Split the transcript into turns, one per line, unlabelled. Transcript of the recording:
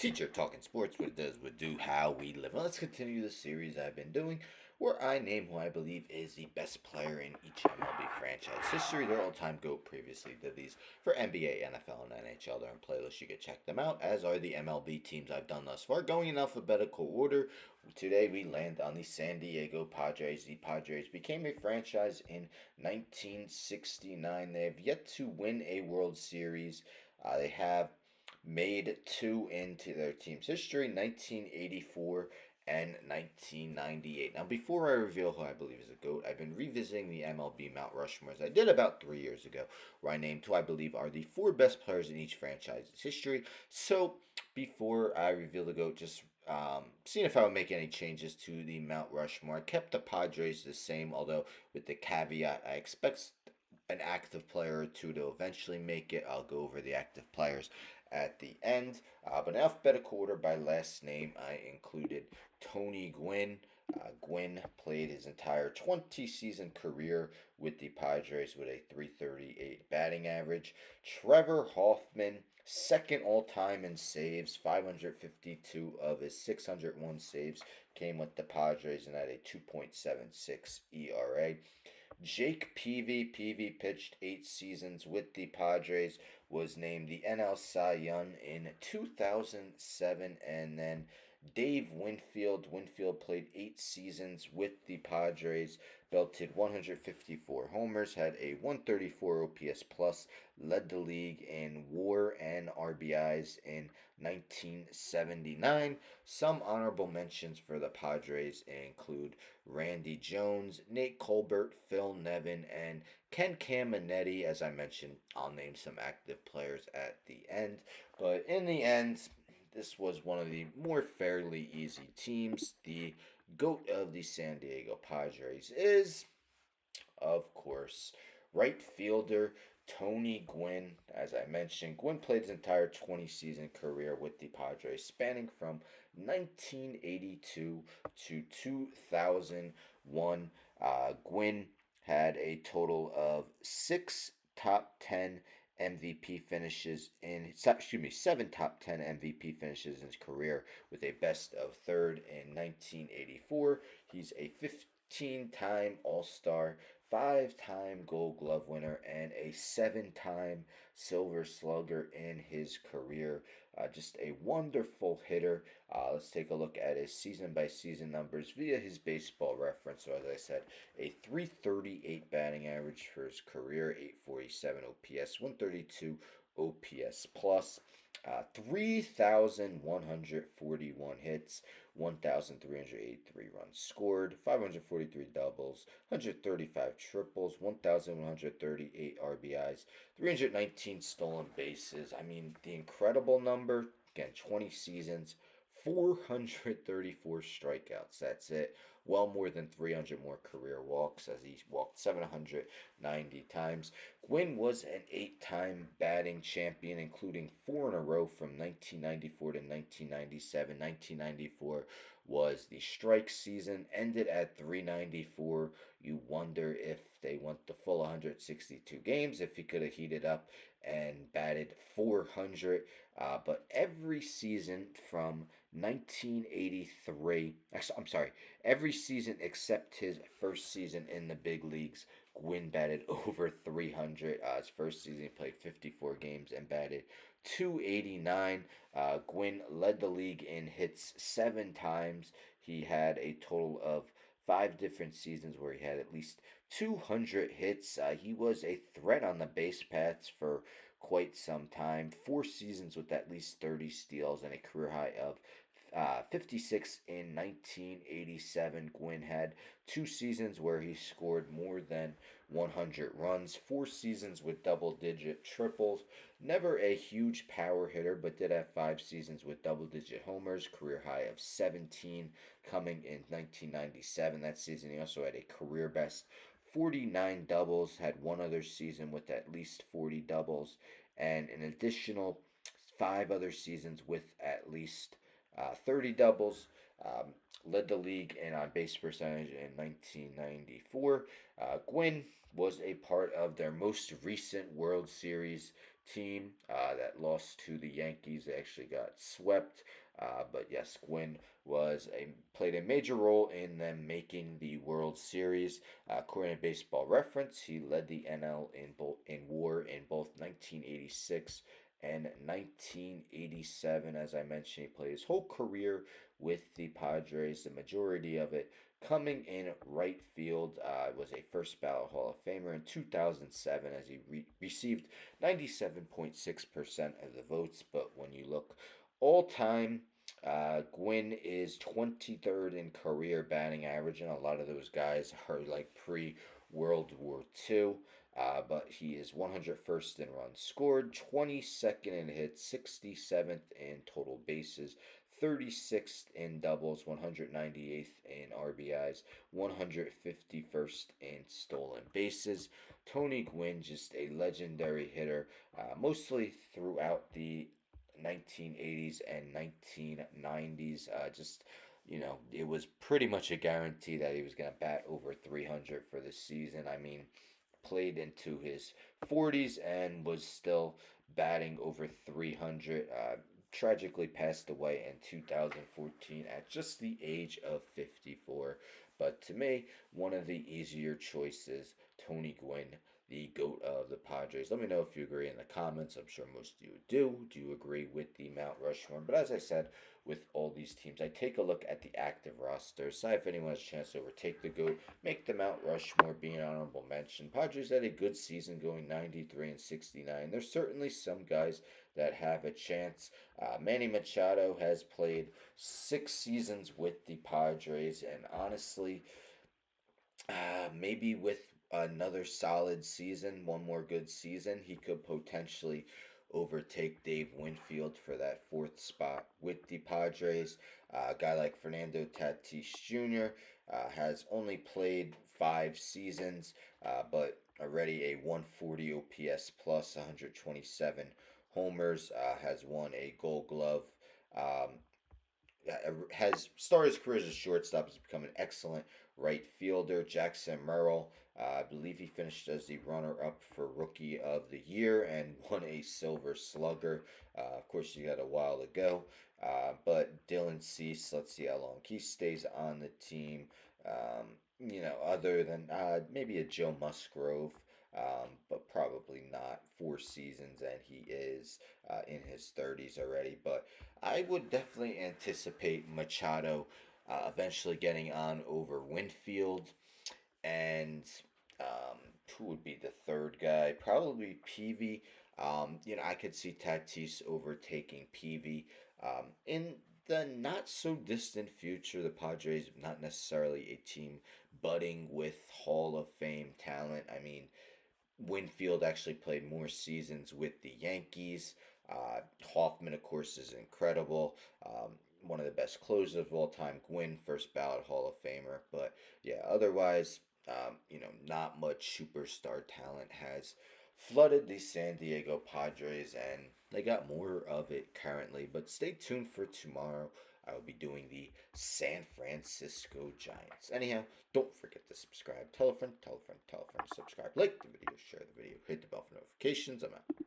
Teacher talking sports, what it does, what do, how we live. Well, let's continue the series I've been doing where I name who I believe is the best player in each MLB franchise history. Their all-time GOAT previously did these for NBA, NFL, and NHL. They're in playlists. You can check them out, as are the MLB teams I've done thus far. Going in alphabetical order, today we land on the San Diego Padres. The Padres became a franchise in 1969. They have yet to win a World Series. They have made two into their team's history, 1984 and 1998. Now, before I reveal who I believe is a GOAT, I've been revisiting the MLB Mount Rushmores I did about 3 years ago, where I named who I believe are the four best players in each franchise's history. So, before I reveal the GOAT, just seeing if I would make any changes to the Mount Rushmore. I kept the Padres the same, although with the caveat I expect an active player or two to eventually make it. I'll go over the active players at the end. But in alphabetical order by last name, I included Tony Gwynn. Gwynn played his entire 20 season career with the Padres with a 338 batting average. Trevor Hoffman, second all time in saves, 552 of his 601 saves came with the Padres and had a 2.76 ERA. Jake Peavy pitched 8 seasons with the Padres, was named the NL Cy Young in 2007, and then Dave Winfield played 8 seasons with the Padres, belted 154 homers, had a 134 OPS plus, led the league in WAR and RBIs in 1979. Some honorable mentions for the Padres include Randy Jones, Nate Colbert, Phil Nevin, and Ken Caminetti. As I mentioned, I'll name some active players at the end. But in the end, this was one of the more fairly easy teams. The GOAT of the San Diego Padres is, of course, right fielder Tony Gwynn. As I mentioned, Gwynn played his entire 20 season career with the Padres, spanning from 1982 to 2001. Gwynn had a total of six top 10 MVP finishes seven top 10 MVP finishes in his career with a best of third in 1984. He's a 15-time All-Star, 5-time Gold Glove winner, and a 7-time Silver Slugger in his career. Just a wonderful hitter. Let's take a look at his season by season numbers via his baseball reference. So, as I said, a 338 batting average for his career, 847 OPS, 132 OPS plus, 3,141 hits, 1,383 runs scored, 543 doubles, 135 triples, 1,138 RBIs, 319 stolen bases. I mean, the incredible number. Again, 20 seasons, 434 strikeouts. That's it. Well more than 300 more career walks, as he walked 790 times. Gwynn was an 8-time batting champion, including 4 in a row from 1994 to 1997. 1994 was the strike season, ended at 394. You wonder if they went the full 162 games, if he could have heated up and batted 400. But every season from 1983, I'm sorry, every season except his first season in the big leagues, Gwynn batted over 300. His first season, he played 54 games and batted 289. Gwynn led the league in hits 7 times. He had a total of 5 different seasons where he had at least 200 hits. He was a threat on the base paths for quite some time. 4 seasons with at least 30 steals and a career high of 56 in 1987. Gwynn had 2 seasons where he scored more than 100 runs, 4 seasons with double-digit triples. Never a huge power hitter, but did have 5 seasons with double-digit homers, career high of 17 coming in 1997. That season he also had a career best 49 doubles, had one other season with at least 40 doubles, and an additional 5 other seasons with at least 30 doubles. Led the league in on base percentage in 1994. Gwynn was a part of their most recent World Series team that lost to the Yankees. They actually got swept. But yes, Gwynn played a major role in them making the World Series. According to Baseball Reference, he led the NL in WAR in both 1986 and 1987. As I mentioned, he played his whole career with the Padres. The majority of it coming in right field. Was a first ballot Hall of Famer in 2007 as he received 97.6% of the votes. But when you look all time, Gwynn is 23rd in career batting average, and a lot of those guys are like pre World War II. But he is 101st in runs scored, 22nd in hits, 67th in total bases, 36th in doubles, 198th in RBIs, 151st in stolen bases. Tony Gwynn, just a legendary hitter, mostly throughout the 1980s and 1990s. It was pretty much a guarantee that he was going to bat over 300 for the season. I mean, played into his 40s and was still batting over 300. Tragically passed away in 2014 at just the age of 54. But to me, one of the easier choices, Tony Gwynn, the GOAT of the Padres. Let me know if you agree in the comments. I'm sure most of you do. Do you agree with the Mount Rushmore? But as I said, with all these teams, I take a look at the active roster, decide if anyone has a chance to overtake the GOAT, make the Mount Rushmore be an honorable mention. Padres had a good season going 93 and 69. There's certainly some guys that have a chance. Manny Machado has played 6 seasons with the Padres, and honestly, maybe with another solid season, one more good season, he could potentially overtake Dave Winfield for that fourth spot with the Padres. A guy like Fernando Tatis Jr. Has only played 5 seasons, but already a 140 OPS plus 127 homers, has won a Gold Glove. Um, has started his career as a shortstop, has become an excellent right fielder. Jackson Merrill, I believe he finished as the runner-up for Rookie of the Year and won a Silver Slugger. Of course, you got a while to go. But Dylan Cease, let's see how long he stays on the team. Other than maybe a Joe Musgrove, but probably not. 4 seasons, and he is in his 30s already. But I would definitely anticipate Machado eventually getting on over Winfield. And um, who would be the third guy? Probably Peavy. I could see Tatis overtaking Peavy. In the not so distant future, the Padres not necessarily a team budding with Hall of Fame talent. I mean, Winfield actually played more seasons with the Yankees. Hoffman, of course, is incredible. One of the best closers of all time. Gwynn, first ballot Hall of Famer. But yeah, otherwise, not much superstar talent has flooded the San Diego Padres, and they got more of it currently. But stay tuned for tomorrow. I will be doing the San Francisco Giants. Anyhow, don't forget to subscribe. Tell a friend, tell a friend, tell a friend to subscribe. Like the video, share the video, hit the bell for notifications. I'm out.